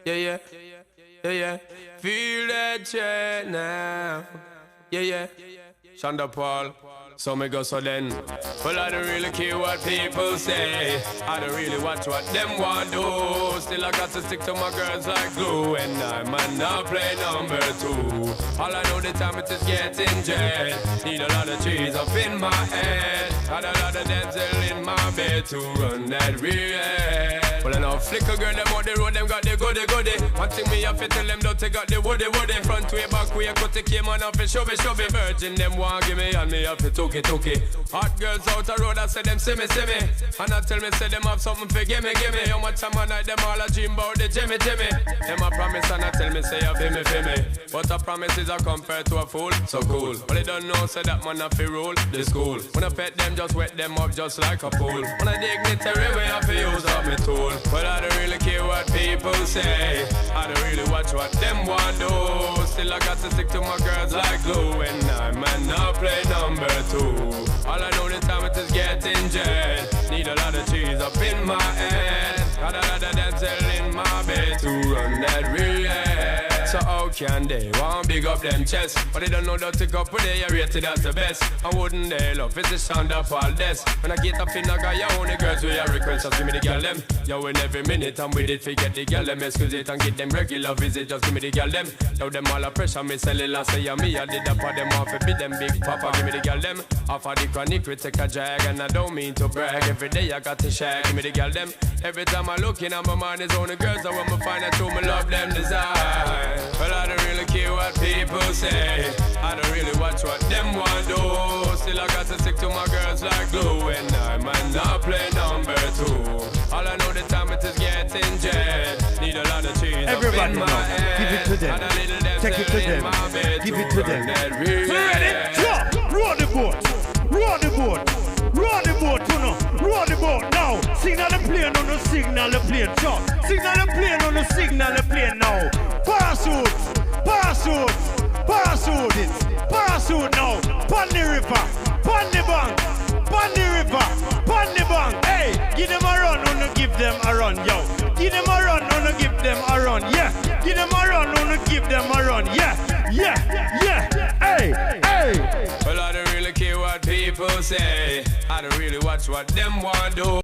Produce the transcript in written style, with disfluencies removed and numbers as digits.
Yeah, yeah, yeah, yeah. Feel that check now. Yeah, yeah. Shonda Paul. So me go so then. Well, I don't really care what people say. I don't really watch what them want do. Still I got to stick to my girls like glue. And I might not play number two. All I know the time it is getting jet. Need a lot of cheese up in my head. Got a lot of dental in my bed to run that real. Well, I know flicker girl, them out the road, them got the goody. One thing me have to tell them, don't take out the woody. Front way, back way, cut the came on off and shove it. Virgin, them want give me and me have to took it. Hot girls out the road, I say them see me. And I tell me, say them have something for gimme. How much time I night, them all a dream about the Jimmy. Them a promise and I tell me, say you feel me. But a promise is a compared to a fool, so cool. But they don't know, say that man have to rule the school. When I pet them, just wet them up just like a pool. When I dignitary way, I have to use up my tool. But I don't really care what people say. I don't really watch what them want do. Still I got to stick to my girls like glue. And I might not play number two. All I know the time it is getting jet. Need a lot of cheese up in my head. Got a lot of dental in my bed to run that real. So how can they want big up them chests? But they don't know that to go put they are rated as the best. And wouldn't they love it's the sound of all this. When I get up in I got your only girls with your request, just give me the girl them. Yo, in every minute I'm with it, forget the girl them. Excuse it and get them regular visit, just give me the girl them. Now them all a pressure, me sell it last say me. I did that for them off a bit them big papa, give me the girl them. Off of the chronic we take a drag and I don't mean to brag. Every day I got to shag, give me the girl them. Every time I look in, my mind is only girls. I want me find out who me love them design. Well, I don't really care what people say. I don't really watch what them want do. Still I got to stick to my girls like glue. And I might not play number two. All I know the time it is getting jet. Need a lot of cheese. Everybody up in my know. head. Give it to them. And a little Take it to them. Give it to them. So ready? Drop. Roll the boat. Roll the boat. Roll the boat, you know. Roll the boat now. Signal the plane on the signal the plane. So signal the plane on the signal the plane now. Parachute. Parachute now. Pon the river. Pon the bank. Pon the river. Pon the bank. Hey, give them a run, wanna give them a run, yo. Give them a run, wanna give them a run, yeah. Give them a run, wanna give them a run, yeah. Hey. Well, I don't really care what people say. I don't really watch what them want do.